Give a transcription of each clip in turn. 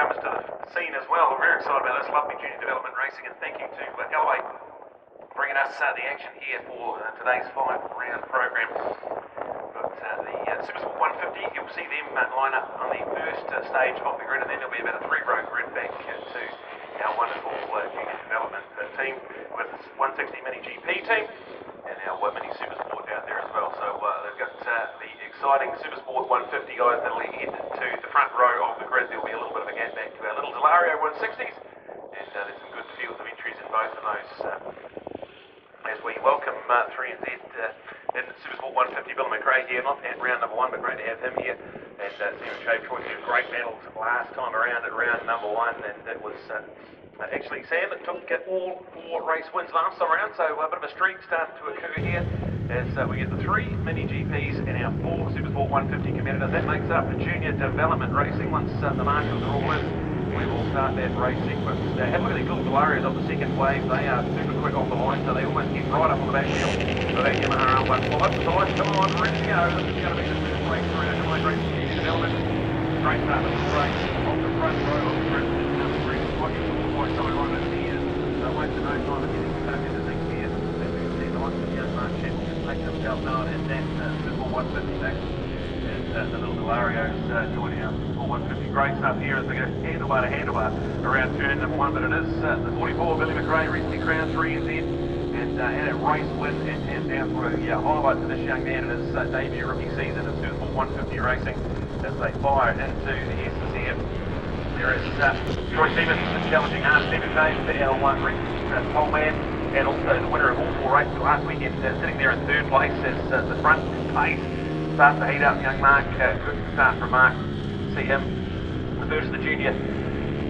newcomers to the scene as well. We're very excited about this lovely junior development racing, and thank you to Elevate bringing us the action here for today's 5-round program. Got the Supersport 150. You'll see them line up on the first stage of the grid, and then there'll be about a 3-row grid back to our wonderful junior development team with 160 MiniGP team and our mini Supersport out there as well. So they've got the exciting Supersport 150 guys that'll head to the front row of the grid. There'll be a little bit of a gap back to our little Delario 160s, and there's some good fields of entries in both of those. As we welcome 3NZ in Supersport 150, Billy McRae here, not at round number 1, but great to have him here. And Stephen Shave Troy did a great battle last time around at round number 1, and it was actually Sam that took all 4 race wins last time around, so a bit of a streak starting to occur here as we get the 3 mini-GPs and our 4 Supersport 150 competitors. That makes up the junior development racing. Once the marshals are all in, we will start that race sequence. Have a look at these little Delarios off the second wave. They are super quick off the line, so they almost get right up on the back wheel of that Yamaha R15. The lights come on, ready to go. This is going to be the first race for our Adelaide Race Junior Development. Great start of the race off the front row of the grid. Number 3 is quite quite something right over here. Wasting no time in getting stuck into things here. As we can see, the likes of the young Mark Shepard just make themselves known in that Supersport 150 back. And the little Delarios joining our Supersport 150. Great stuff here as we go handlebar to handlebar around turn number 1, but it is the 44 Billy McRae recently crowned 3NZ and had a race win and down for a highlight to this young man in his debut rookie season of Supersport 150 racing as they fire into the S's here. There is Troy Stevens challenging Stephen Kane for our recent pole man, and also the winner of all 4 races last weekend, sitting there in 3rd place as the front pace starts to heat up. Young Mark, good start from Mark. See him, the first of the junior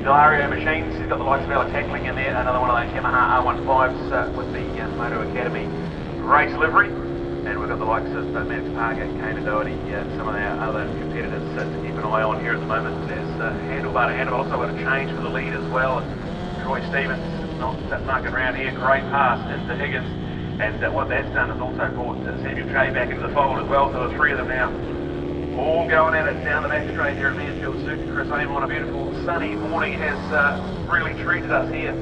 Delario machines. He's got the likes of Ella tackling in there, another one of those Yamaha R15s with the Moto Academy race livery. And we've got the likes of Max Parker, Kane, some of our other competitors to keep an eye on here at the moment. There's handlebar to handlebar. Also got a change for the lead as well. Troy Stevens not mucking around here. Great pass into Higgins. And what that's done is also brought Samuel Shave back into the fold as well. So the 3 of them now all going at it down the back straight here at Manfield. Chris Amon on a beautiful sunny morning has really treated us here.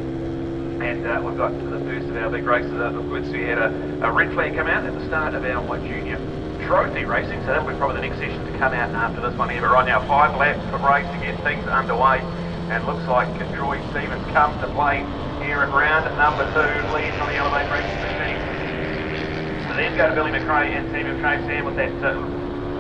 And we've got the first of our big races up. Of course, we had a red flag come out at the start of our junior trophy racing, so that'll be probably the next session to come out after this one here. But right now, 5 laps of race to get things underway, and looks like Troy Stevens comes to play here at round number 2, lead from the Elevate Racing machine. So then go to Billy McRae and Samuel Shave Sam with that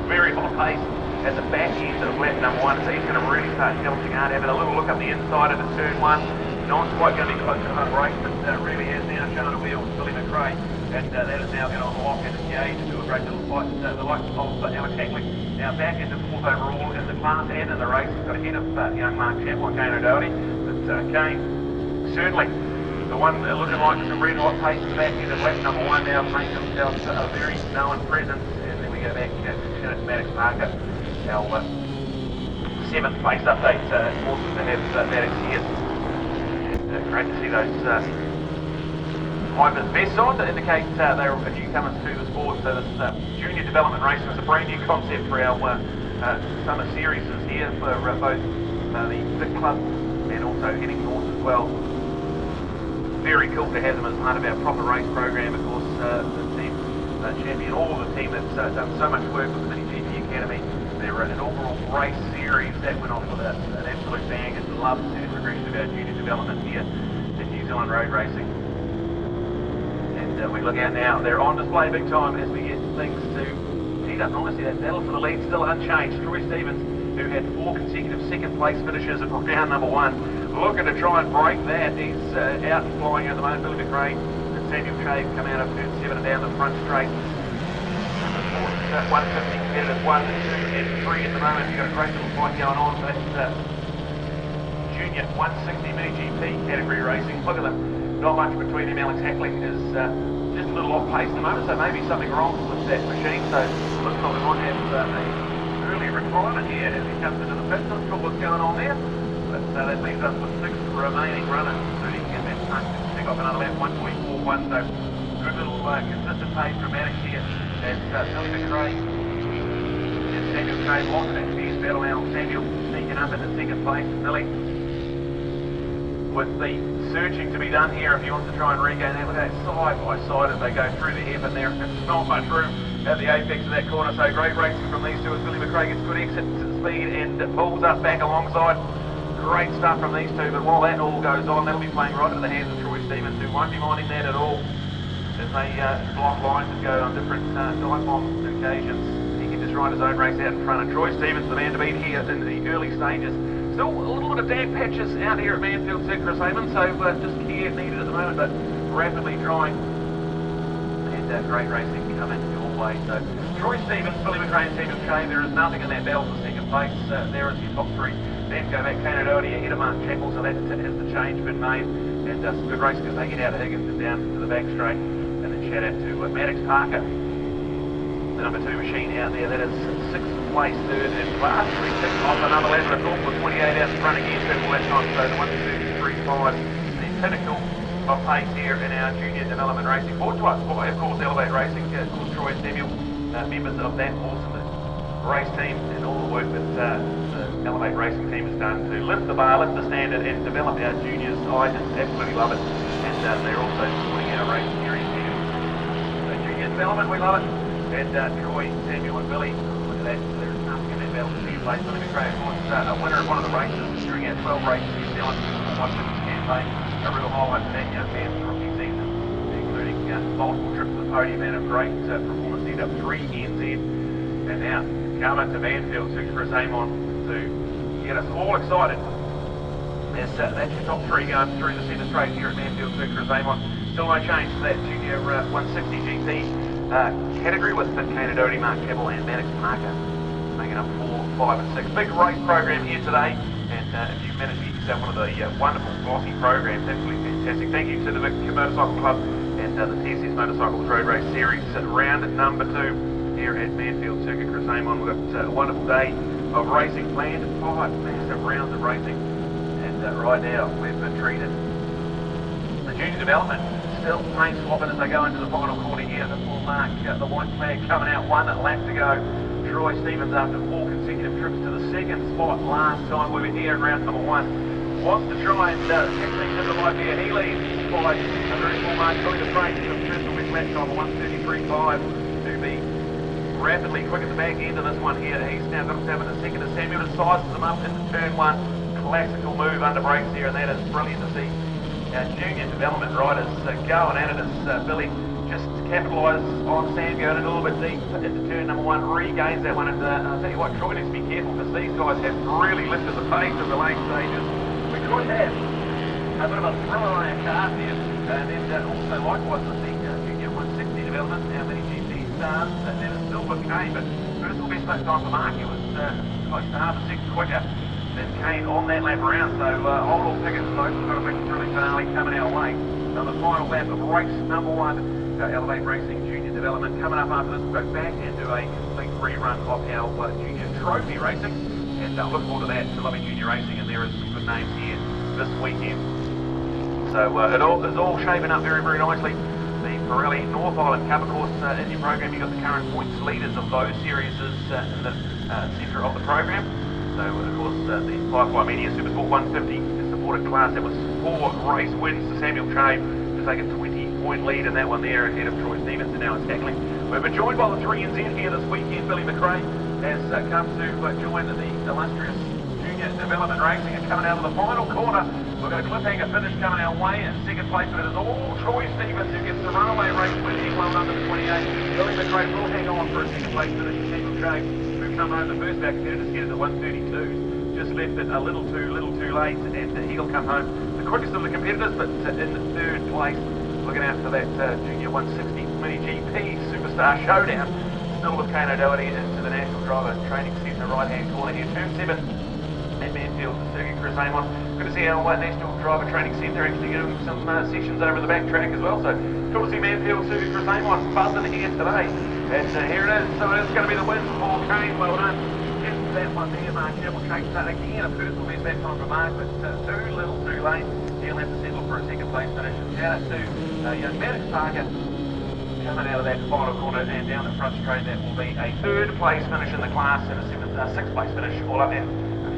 very hot pace at the back end of lap number 1, so he's going to really start challenging hard, having a little look up the inside of the turn 1. Not quite going to be close to hard race, but really has now shown a wheel with Billy McRae, and that is now going to lock and engage into a great little fight. The likes of Ella tackling now back into 4th overall in the class and in the race. He's got ahead of young Mark Shepard, Kane O'Doherty, but Kane certainly the one looking like some red hot pace back into lap number 1 now, making himself a very known presence. And then we go back to Max Parker, our 7th place update. Awesome to have Maddox here. Great to see those Hyper's vests on to indicate they're newcomers to the sport. So this junior development racing is a brand new concept for our summer series here for both the big club and also heading north as well. Very cool to have them as part of our proper race program. Of course, the team champion, all of the team that's done so much work with the MiniGP Academy. Their inaugural race series that went off with an absolute bang, and love to see the progression of our junior development here in New Zealand road racing. And we look out now, they're on display big time as we get things to heat up. And honestly, that battle for the lead still unchanged. Troy Stevens, who had 4 consecutive 2nd place finishes at round number 1, looking to try and break that. He's out and flying at the moment. Billy McRae and Samuel Shave come out of turn 7 and down the front straight. 150 competitors, 1, 2 and 3 at the moment. You've got a great little fight going on for that junior 160 MiniGP category racing. Look at them, not much between them. Alex Hackling is just a little off pace at the moment, so maybe something wrong with that machine. So looks like we might have an early retirement here as he comes into the pit. Not sure what's going on there, but that leaves us with 6 remaining runners, so he can get that punch to pick off another lap, 1:44.1. So good little consistent pace from Maddox here as Billy McRae and Samuel Shave lost that fierce battle now. Samuel sneaking second up into second place, Billy. With the searching to be done here, if he wants to try and regain that, look at that side by side as they go through the hairpin there. It's not much room at the apex of that corner, so great racing from these two as Billy McRae gets good exit speed and pulls up back alongside. Great stuff from these two, but while that all goes on, they'll be playing right into the hands of Troy Stevens, who won't be minding that at all as they block lines and go on different dive bomb occasions. He can just ride his own race out in front, and Troy Stevens, the man to beat here in the early stages. Still a little bit of damp patches out here at Manfield, Chris Heyman, so just care needed at the moment, but rapidly drying. And great racing coming your way. So Troy Stevens, Billy McRae and Team McRae, there is nothing in that battle for second place. There is your top three. Then go back Kane ahead of Mark Chappell, so that has the change been made. And some good racing as they get out of Higgins and down to the back straight. And then shout out to Maddox Parker, the number 2 machine out there. That is 6th place, 3rd in class. 3 off another lap and a call with 28 out in front again. Triple that time, so the 1:33.5. The pinnacle of pace here in our junior development racing. Brought to us by, of course, Elevate Racing, Troy Samuel, members of that awesome race team, and all the work that the Elevate Racing team has done to lift the bar, lift the standard, and develop our juniors. I just absolutely love it. And they're also supporting our race series here. So junior development, we love it. And Troy, Samuel, and Billy, look at that. There's nothing in that battle for second place. Billy McRae, of course, a winner of one of the races during our 12 races in New Zealand one-fitness campaign. A real highlight for that young man's rookie season, including multiple trips to the podium and a great performance. He ended up 3 NZ. And now, coming to Manfield, to Chris Amon to get us all excited. That's your top 3 going through the centre straight here at Manfield, to Chris Amon. Still no change to that junior 160 GP category with Kane, Mark Chappell and Maddox Parker making up 4, 5 and 6. Big race program here today, and if you've managed to get yourself one of the wonderful glossy programs, absolutely fantastic. Thank you to the Vic Motorcycle Club and the TSS Motorcycles Road Race Series, round number 2 here at Manfield Circuit, Chris Amon. We've got a wonderful day of racing planned, 5 massive rounds of racing, and right now we've been treated. The junior development still paint swapping as they go into the final quarter here. This will mark the white flag coming out, 1 lap to go. Troy Stevens, after 4 consecutive trips to the 2nd spot last time we were here in round number 1, wants to try and catch things into the light here. He leads by a very small mark, Billy McRae, first of which lap time of 1:33.5 to be rapidly quick at the back end of this one here. He's now got himself in the 2nd as Samuel sizes him up into turn 1. Classical move under brakes here, and that is brilliant to see. Our junior development riders going at it as Billy just capitalises on Sam going a little bit deep into turn number 1, regains that one, and I'll tell you what, Troy needs to be careful because these guys have really lifted the pace of the late stages. We could have a bit of a thriller on our card here, and then also likewise the junior 160 development, our MiniGP stars, and then it's still with Kane, but first of all, best lap time for Mark, he was close to half a second quicker than Kane on that lap around, so hold all tickets folks, we've got a big thrilling finale coming our way. So the final lap of race number 1, Elevate Racing Junior Development. Coming up after this, we'll go back and do a complete rerun of our junior trophy racing, and look forward to that, to loving junior racing, and there is some good names here this weekend. So it all is all shaping up very, very nicely. The Pirelli North Island Cup, of course, in your program you've got the current points leaders of those series in the centre of the program. So of course the Firefly Media Supersport 150 supported class, that was 4 race wins to Samuel Trade to take a 20-point lead in that one there ahead of Troy Stevens, and now it's tackling. We've been joined by the 3NZ here this weekend. Billy McRae has come to join the illustrious junior development racing, and coming out of the final corner, we've got a cliffhanger finish coming our way in 2nd place, but it is all Troy Stevens who gets the runaway race win, well under the 28. Billy McRae will hang on for a 2nd place finish. Samuel Trade, who come home the first back competitors, headed at 1:32. Just left it a little too late, and he'll come home the quickest of the competitors, but in the 3rd place, looking out for that junior 160 MiniGP Superstar Showdown, still with Kane O'Doherty into the National Driver Training Centre right-hand corner here, turn 7 at Manfield Circuit, Chris Amon. Good to see our National Driver Training Centre actually doing some sessions over the back track as well, so cool to see Manfield Circuit, Chris Amon buzzing here today, and here it is. So it's going to be the win for Kane. Well done. That one there, Mark Chappell takes that again, a personal best that time for Mark, but too little too late. He'll have to settle for a 2nd place finish. Shout out to young Maddox Parker coming out of that final corner, and down the front straight that will be a 3rd place finish in the class, and a 6th place finish all up there.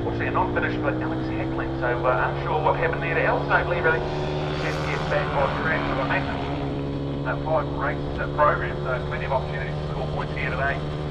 unfortunately a non-finish for Alex Hackling, so unsure what happened there to Alex. Hopefully really can get back on track with a massive 5 race program, so plenty of opportunities to score points here today.